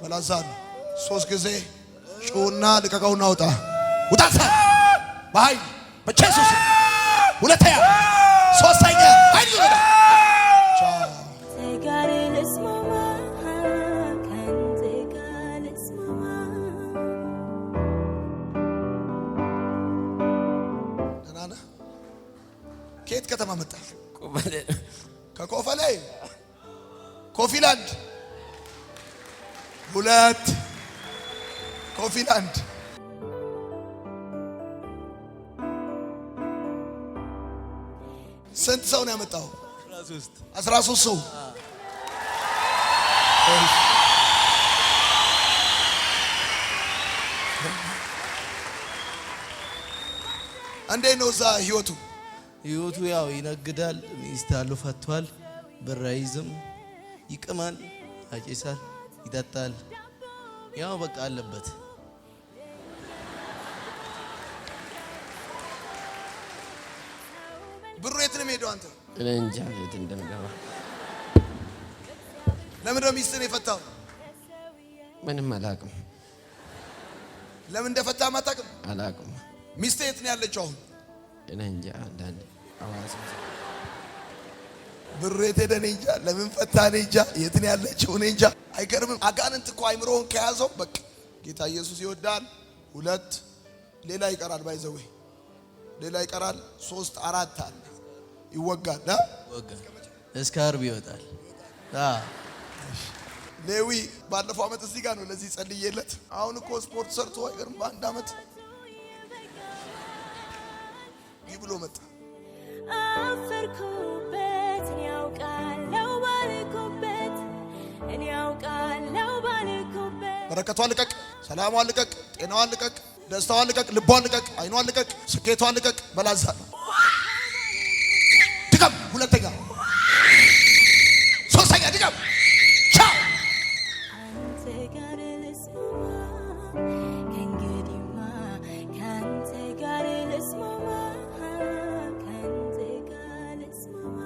በላዛር 3 ጊዜ ጩና ልቀቀውና ውጣ ውጣሳ በኃይል በኢየሱስ ሁለተኛ ሶስተኛ ኃይል ይወጣ ደናና ከየት ከተማ መጣ? ኮፈሌ ከኮፈሌ ኮፊላንድ 2 ኮፊላንድ ስንት ሰው ነው ያመጣው? 13 ሰው። እንዴት ነው እዛ ህይወቱ? ህይወቱ ያው ይነግዳል፣ ሚስት አለው ፈቷል፣ ብር አይዝም፣ ይቅማል፣ ያጨሳል፣ ይጠጣል። ያው በቃ አለበት። ብሩ የት ነው የሄደው? አንተ እኔ እንጃ የት እንደሚገባ። ለምን ነው ሚስትን የፈታው? ምንም አላውቅም። ለምን እንደፈታ ማታውቅም? አላውቅም። ሚስት የት ነው ያለችው አሁን? እኔ እንጃ አንዳንዴ አዋሳ ብሩ የት ሄደ? እኔ እንጃ። ለምን ፈታ? እኔ እንጃ። የት ነው ያለችው? እኔ እንጃ። አይገርምም? አጋንንት እኮ አይምሮውን ከያዘው በቃ ጌታ ኢየሱስ ይወዳል። 2 ሌላ ይቀራል። ባይዘው ሌላ ይቀራል። 3 4 አለ ይወጋል። እስከ ዓርብ ይወጣል። ሌዊ ባለፈው አመት እዚህ ጋር ነው ለዚህ ጸልዬለት። አሁን እኮ ስፖርት ሰርቶ አይገርም በአንድ አመት ይብሎ መጣ። አፈርኩበት እኔ ያውቃለው ባልኩበት እኔ ያውቃለው ባልኩበት በረከቷን ልቀቅ፣ ሰላሟን ልቀቅ፣ ጤናዋን ልቀቅ፣ ደስታዋን ልቀቅ፣ ልቧን ልቀቅ፣ አይኗን ልቀቅ፣ ስኬቷን ልቀቅ። በላዛ ድገም። ሁለተኛ ሶስተኛ ድገም። ቻው አንተ ጋር ልስማማ ከእንግዲህማ ከአንተ ጋር ልስማማ ከአንተ ጋር ልስማማ።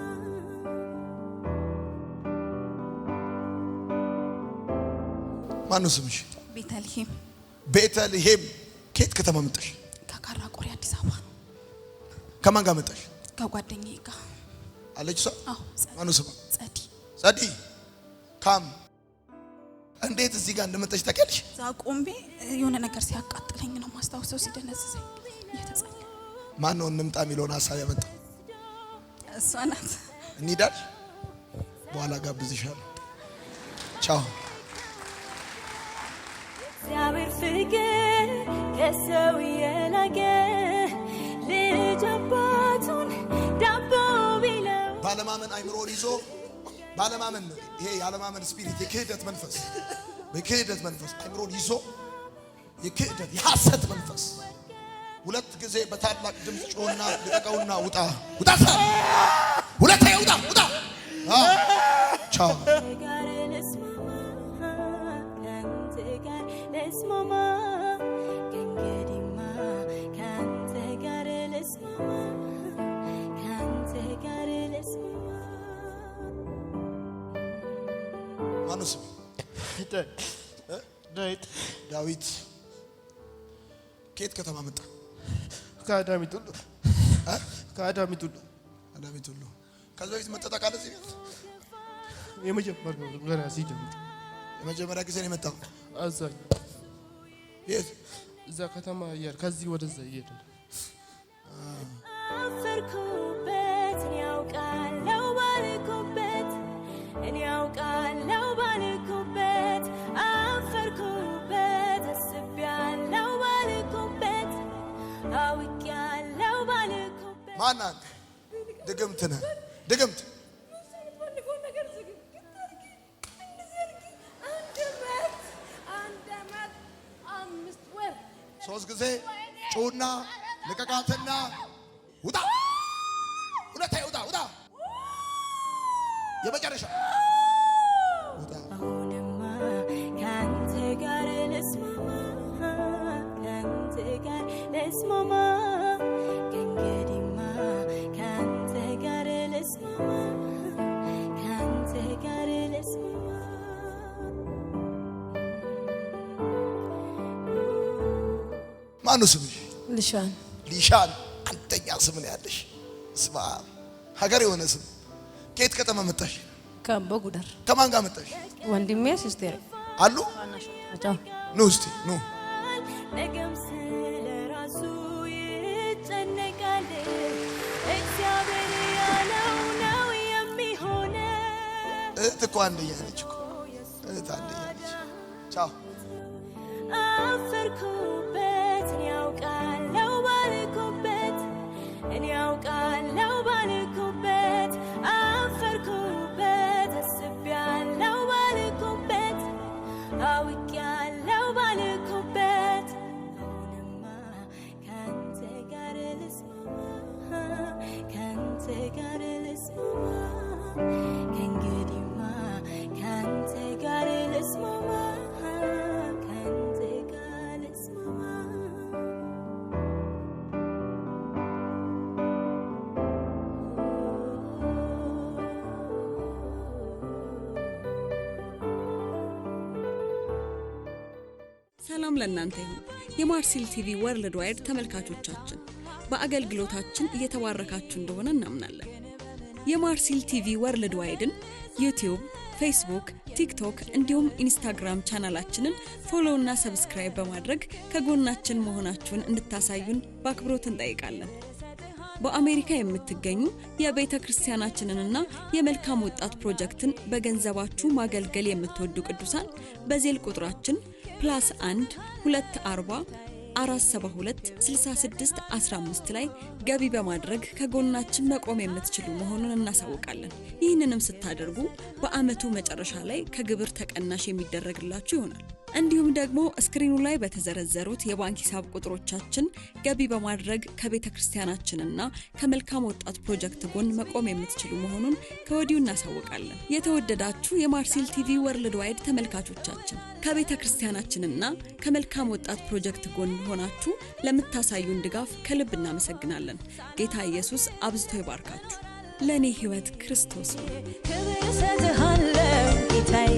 ማነው ስምሽ? ቤተልሔም። ቤተልሔም ከየት ከተማ መጣሽ? ከካራ ቆሪ አዲስ አበባ። ከማን ጋር መጣሽ? ከጓደኛዬ ጋር አለች ሰው? አዎ። ማነው ስሟ? ጸዲ። ጸዲ ካም እንዴት እዚህ ጋር እንደመጣሽ ታውቂያለሽ? እዛ ቆሜ የሆነ ነገር ሲያቃጥለኝ ነው ማስታወሰው፣ ሲደነዝዘኝ እየተጸለየ። ማን ነው እንምጣ የሚለውን ሐሳብ ያመጣው? እሷ ናት። እንሂዳል። በኋላ ጋብዝሻለሁ። ቻው። እግዚአብሔር ፍቅር ከሰው የላቀ ልጅ አባቱን ዳቦ ቢለው ባለማመን አይምሮን ይዞ ባለማመን ነው ይሄ ያለማመን ስፒሪት፣ የክህደት መንፈስ፣ የክህደት መንፈስ አይምሮን ይዞ የክህደት የሐሰት መንፈስ 2 ጊዜ በታላቅ ድምፅ ጮህና ልቀቀውና ውጣ ውጣ። ሁለተኛ ውጣ ውጣ። ቻው። ልስማማ ከእንግዲህማ ከአንተ ጋር ልስማማ ከአንተ ጋር ልስማማ። ማነው ስም? ዳዊት። ከየት ከተማ መጣ? ከአዳሚት ሁሉ። ከአዳሚት ሁሉ። አዳሚት ሁሉ። ከዛ በፊት መጣ ታውቃለህ? እዚህ የመጀመሪያው ገና ሲጀምር የመጀመሪያ ጊዜ ነው የመጣው። አዛኝ የት? እዛ ከተማ እያለ ከዚህ ወደዛ እየሄደ አፈርኩበት እኔ ያውቃለው ባልኩበት እኔ ያውቃለው ባልኩበት አፈርኩበት አስቤያለው ባልኩበት አውቄያለው ባልኩበት። ማን አንተ? ድግምት ነህ። ድግምት ሶስት ጊዜ ጩና ልቀቃትና ውጣ። ሁለተኛ ውጣ ውጣ። የመጨረሻ ውጣ። አሁንማ ከአንተ ጋር ልስማማ ከአንተ ጋር ልስማማ ከእንግዲህማ ከአንተ ጋር ልስማማ ከአንተ ጋር ልስማማ። ማነው ስምሽ? ልሻን ሊሻን አንደኛ ስም ነው ያለሽ። ስማ ሀገር የሆነ ስም። ከየት ከተማ መጣሽ? ከአምቦ ጉደር። ከማን ጋር መጣሽ? ወንድሜ ሲስቴር አሉ አጫው ኑ እስቲ ኑ። ነገም ስለራሱ ይጨነቃል። እግዚአብሔር ያለው ነው የሚሆነው። እህት እኮ አንደኛ ነች እኮ እህት አንደኛ ነች። ቻው አፈርኩበት እኔ ያውቃለው ባልኩበት እኔ ያውቃለው ባልኩበት አፈርኩበት አስቤያለው ባልኩበት አውቄያለው ባልኩበት አሁንማ ካንተ ጋር ልስማማ ካንተ ጋር ልስማማ ከእንግዲህማ ካንተ ጋር ልስማማ ካንተ ጋር ልስማማ ሰላም ለእናንተ ይሁን። የማርሲል ቲቪ ወርልድ ዋይድ ተመልካቾቻችን በአገልግሎታችን እየተባረካችሁ እንደሆነ እናምናለን። የማርሲል ቲቪ ወርልድ ዋይድን ዩቲዩብ፣ ፌስቡክ፣ ቲክቶክ እንዲሁም ኢንስታግራም ቻናላችንን ፎሎ እና ሰብስክራይብ በማድረግ ከጎናችን መሆናችሁን እንድታሳዩን በአክብሮት እንጠይቃለን። በአሜሪካ የምትገኙ የቤተ ክርስቲያናችንንና የመልካም ወጣት ፕሮጀክትን በገንዘባችሁ ማገልገል የምትወዱ ቅዱሳን በዜል ቁጥራችን +1 240 472 66 15 ላይ ገቢ በማድረግ ከጎናችን መቆም የምትችሉ መሆኑን እናሳውቃለን። ይህንንም ስታደርጉ በአመቱ መጨረሻ ላይ ከግብር ተቀናሽ የሚደረግላችሁ ይሆናል። እንዲሁም ደግሞ ስክሪኑ ላይ በተዘረዘሩት የባንክ ሂሳብ ቁጥሮቻችን ገቢ በማድረግ ከቤተ ክርስቲያናችንና ከመልካም ወጣት ፕሮጀክት ጎን መቆም የምትችሉ መሆኑን ከወዲሁ እናሳውቃለን። የተወደዳችሁ የማርሲል ቲቪ ወርልድ ዋይድ ተመልካቾቻችን ከቤተ ክርስቲያናችንና ከመልካም ወጣት ፕሮጀክት ጎን ሆናችሁ ለምታሳዩን ድጋፍ ከልብ እናመሰግናለን። ጌታ ኢየሱስ አብዝቶ ይባርካችሁ። ለኔ ህይወት ክርስቶስ ነው። ክብር ሰጥሃለሁ ጌታዬ